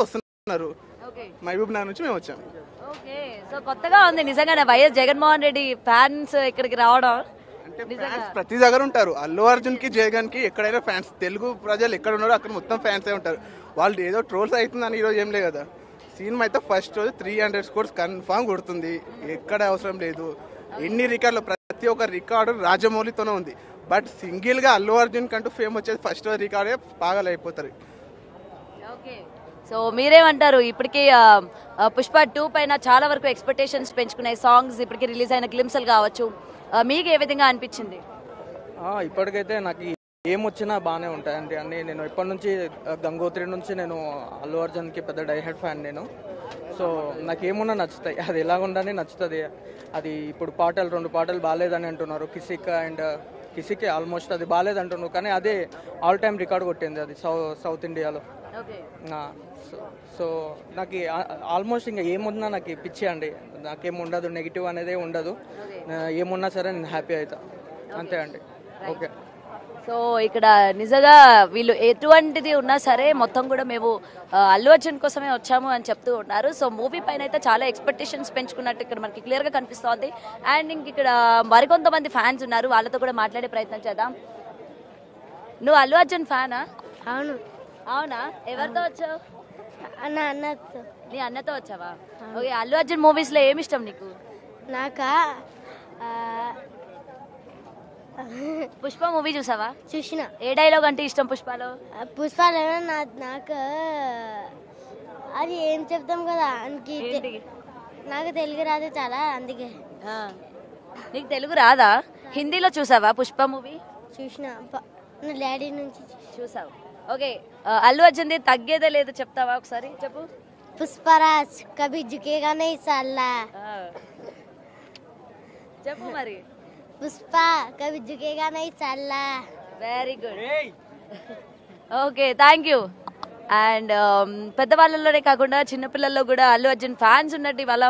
వస్తున్నారు. మహబూబ్ నగర్ నుంచి మేము వచ్చాము. ఓకే, సో కొత్తగా ఉంది నిజంగానే వైఎస్ జగన్మోహన్ రెడ్డి ఫ్యాన్స్ ఇక్కడికి రావడం. అంటే ఫ్యాన్స్ ప్రతి దగ్గర ఉంటారు. అల్లు అర్జున్ కి జగన్ కి ఎక్కడైనా ఫ్యాన్స్, తెలుగు ప్రజలు ఎక్కడ ఉన్నారో అక్కడ మొత్తం ఫ్యాన్సే ఉంటారు. వాళ్ళు ఏదో ట్రోల్స్ అవుతుందని ఈరోజు ఏం లేదు కదా. సినిమా అయితే ఫస్ట్ రోజు 300 crores కన్ఫామ్ కొడుతుంది, ఎక్కడ అవసరం లేదు. ఎన్ని రికార్డులు, ప్రతి ఒక్క రికార్డు రాజమౌళితోనే ఉంది. బట్ సింగిల్ గా అల్లు అర్జున్ కంటూ ఫేమ్ వచ్చేది ఫస్ట్ రోజు రికార్డే పాగలైపోతారు. ఓకే, సో మీరేమంటారు? ఇప్పటికీ పుష్ప 2 పైన చాలా వరకు ఎక్స్పెక్టేషన్స్ పెంచుకున్నాయి. సాంగ్స్ ఇప్పటికీ రిలీజ్ అయిన గ్లిమ్స్లు కావచ్చు, మీకు ఏ విధంగా అనిపించింది? ఇప్పటికైతే నాకు ఏమొచ్చినా బాగానే ఉంటాయండి అన్ని. నేను ఇప్పటి నుంచి గంగోత్రి నుంచి నేను అల్లు అర్జున్కి పెద్ద డైహెడ్ ఫ్యాన్ నేను. సో నాకు ఏమున్నా నచ్చుతాయి, అది ఎలా ఉండని నచ్చుతుంది. అది ఇప్పుడు పాటలు 2 పాటలు బాగాలేదని అంటున్నారు, కిసిక్ అండ్ కిసిక్ ఆల్మోస్ట్ అది బాగాలేదంటున్నారు, కానీ అదే ఆల్ టైమ్ రికార్డ్ కొట్టింది అది సౌత్ ఇండియాలో. సో నాకు ఆల్మోస్ట్ ఇంకా ఏమున్నా నాకు పిచ్చి అండి, నాకేముండదు, నెగిటివ్ అనేది ఉండదు. ఏమున్నా సరే నేను హ్యాపీ అవుతా, అంతే అండి. ఓకే, సో ఇక్కడ నిజంగా వీళ్ళు ఎటువంటిది ఉన్నా సరే మొత్తం కూడా మేము అల్లు అర్జున్ కోసమే వచ్చాము అని చెప్తూ ఉన్నారు. సో మూవీ పైన అయితే చాలా ఎక్స్పెక్టేషన్స్ పెంచుకున్నట్టు ఇక్కడ మనకి క్లియర్ గా కనిపిస్తోంది. అండ్ ఇంక ఇక్కడ మరికొంతమంది ఫ్యాన్స్ ఉన్నారు, వాళ్ళతో కూడా మాట్లాడే ప్రయత్నం చేద్దాం. నువ్వు అల్లు అర్జున్ ఫ్యానా? అవును. అవునా, ఎవరితో వచ్చావు? అన్నతో. నీ అన్నతో వచ్చావా? ఓకే, అల్లు అర్జున్ మూవీస్ లో ఏమి ఇష్టం నీకు? నాకా పుష్ప మూవీ చూసావా? చూసిన. ఏ డైలాగ్ అంటే ఇష్టం పుష్పలో? పుష్పాలు నాకు అది ఏం చెప్తాం కదా, నాకు తెలుగు రాదు చాలా, అందుకే. నీకు తెలుగు రాదా? హిందీలో చూసావా పుష్ప మూవీ? చూసిన, నా డాడీ నుంచి చూసావు. ఓకే, అల్లు అర్జున్ తగ్గేదే లేదు చెప్తావా ఒకసారి? చెప్పు. పుష్పరాజ్ కభీ జుకేగా నహీ సాలా. చెప్పు మరి. పుష్ప కభీ జుకేగా నహీ సాలా. Very good. Okay, thank you. And పెద్దవాళ్ళలోనే కాకుండా చిన్నపిల్లల్లో కూడా అల్లు అర్జున్ ఫ్యాన్స్ ఉన్నట్టు ఇవాళ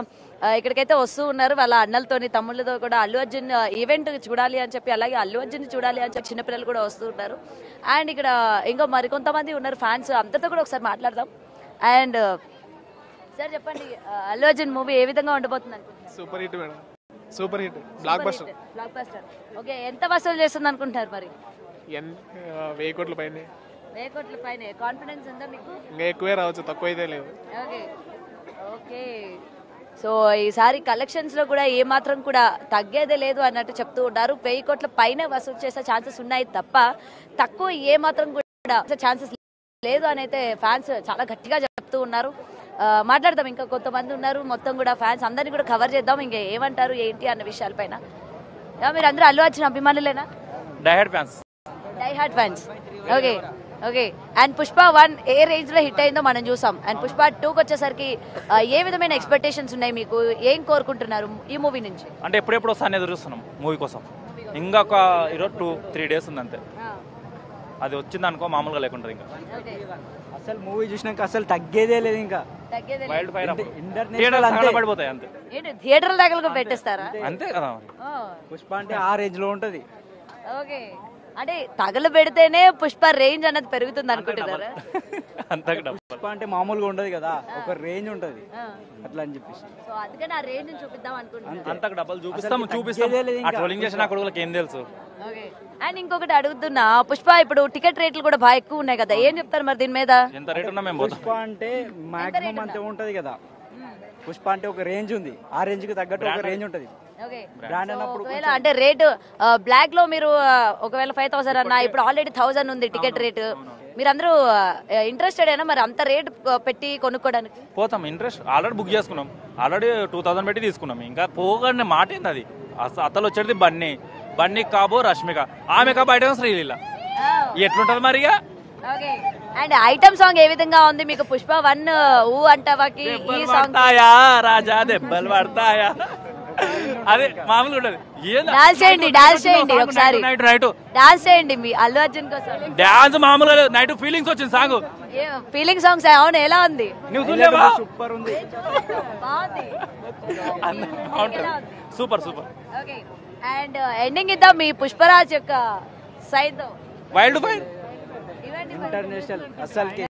ఇక్కడికైతే వస్తూ ఉన్నారు. వాళ్ళ అన్నలతోని తమ్ముళ్ళతో కూడా అల్లు అర్జున్ ఈవెంట్ చూడాలి అని చెప్పి, అలాగే అల్లు అర్జున్ చూడాలి అని చెప్పి చిన్నపిల్లలు కూడా వస్తూ ఉన్నారు. అండ్ ఇక్కడ ఇంకా మరికొంతమంది ఉన్నారు ఫ్యాన్స్, అందరితో కూడా ఒకసారి మాట్లాడదాం. అండ్ సార్ చెప్పండి, అల్లు అర్జున్ మూవీ ఏ విధంగా ఉండబోతుంది అనుకుంటున్నారు? Super hit madam, super hit, block buster. Okay, ఎంత వసూలు చేస్తుంది అనుకుంటున్నారు మరి? 1000 కోట్ల పైన. 1000 కోట్ల పైన కాన్ఫిడెన్స్ ఉందా మీకు? ఇంకా ఎక్కువే రావచ్చు, తక్కువ అయితే లేదు. ఓకే ఓకే, సో ఈసారి కలెక్షన్స్ లో కూడా ఏ మాత్రం కూడా తగ్గేదే లేదు అన్నట్టు చెప్తూ ఉన్నారు. 1000 కోట్ల పైన వసూలు చేసే ఛాన్సెస్ ఉన్నాయి తప్ప తక్కువ ఏ మాత్రం కూడా ఛాన్సెస్ లేదు అని అయితే ఫ్యాన్స్ చాలా గట్టిగా చెప్తూ ఉన్నారు. మాట్లాడదాం, ఇంకా కొంతమంది ఉన్నారు, మొత్తం కూడా ఫ్యాన్స్ అందరినీ కూడా కవర్ చేద్దాం. ఇంకా ఏమంటారు ఏంటి అన్న విషయాలపైన. మీరు అందరూ అల్లు అర్జున్ అభిమానులేనా? Die hard fans. Okay okay, and Pushpa 1 ఏ రేంజ్ లో హిట్ అయిందో మనం చూసాం. అండ్ పుష్ప 2కి వచ్చేసరికి ఏ విధమైన ఎక్స్పెక్టేషన్స్ ఉన్నాయి మీకు? ఏం కోరుకుంటున్నారు ఈ మూవీ నుంచి? అంటే ఎప్పుడెప్పుడు వస్తాను ఎదురు చూస్తున్నాం మూవీ కోసం. ఇంకా ఒక 2-3 days ఉంది అంతే. అది వచ్చింది అనుకో మామూలుగా లేకుండా ఇంకా అసలు మూవీ చూసినాక అసలు తగ్గేదే లేదు. ఇంకా వైల్డ్ ఫైర్ థియేటర్ పడిపోతాయి అంతే. థియేటర్ దగ్గర పెట్టేస్తారా? అంతే కదా, పుష్ప అంటే ఆ రేంజ్ లో ఉంటది. ఓకే, అంటే తగలు పెడితేనే పుష్ప రేంజ్ అన్నది పెరుగుతుంది అనుకుంటున్నారా? పుష్ప అంటే మామూలుగా ఉండదు కదా, ఒక రేంజ్ ఉంటది అట్లా అని చెప్పేసి. సో అందుకని ఆ రేంజ్ చూపిద్దాం అనుకుంటున్నాను. అంతకు డబ్బులు చూపిస్తాం. ట్రోలింగ్ చేసిన నాకు ఏం తెలుసు. ఓకే, అండ్ ఇంకొకటి అడుగుతున్నా, పుష్ప ఇప్పుడు టికెట్ రేట్లు కూడా బాగా ఎక్కువ ఉన్నాయి కదా, ఏం చెప్తారు మరి దీని మీద? ఎంత రేట్ ఉన్నా మేము పుష్ప అంటే మాక్సిమం అంతే ఉంటది కదా. పుష్ప అంటే ఒక రేంజ్ ఉంది, ఆ రేంజ్ కి తగ్గట్టు ఒక రేంజ్ ఉంటది. అంటే రేటు బ్లాక్ లో మీరు ఒకవేళ 5000 అన్నా, ఇప్పుడు ఆల్రెడీ 1000 ఉంది టికెట్ రేటు. మీరందరూ ఇంట్రెస్టెడ్ అయినా మరి అంత రేట్ పెట్టి కొనుక్కోవడానికి? పోతాం, ఇంట్రెస్ట్ ఆల్రెడీ బుక్ చేసుకున్నాం, ఆల్రెడీ 2000 పెట్టి తీసుకున్నాం. ఇంకా పోగానే మాట ఏంది అది. అతలు వచ్చేది బన్నీ కాబో రష్మిక, ఆమె కాబో ఐటమ్ శ్రీలీల, ఎట్లుంటది మరి? అండ్ ఐటమ్ సాంగ్ ఏ విధంగా ఉంది మీకు? పుష్ప 1 ఊ అంటావాకి ఈ సాంగ్ రాజా దెబ్బలు పడతాయా, అదే మామూలుగా ఉంటది. డాన్స్ చేయండి ఒకసారి, డాన్స్ చేయండి మీ అల్లు అర్జున్ కోసం. డాన్స్ మామూలుగా నైట్ ఫీలింగ్స్ వచ్చింది సాంగ్. ఫీలింగ్ సాంగ్స్ అవును, ఎలా ఉంది? సూపర్ ఉంది, సూపర్. ఓకే, అండ్ ఎండింగ్ ఇద్దాం మీ పుష్పరాజ్ యొక్క సైడ్ వైల్డ్ ఫైర్ ఇంటర్నేషనల్ అసలు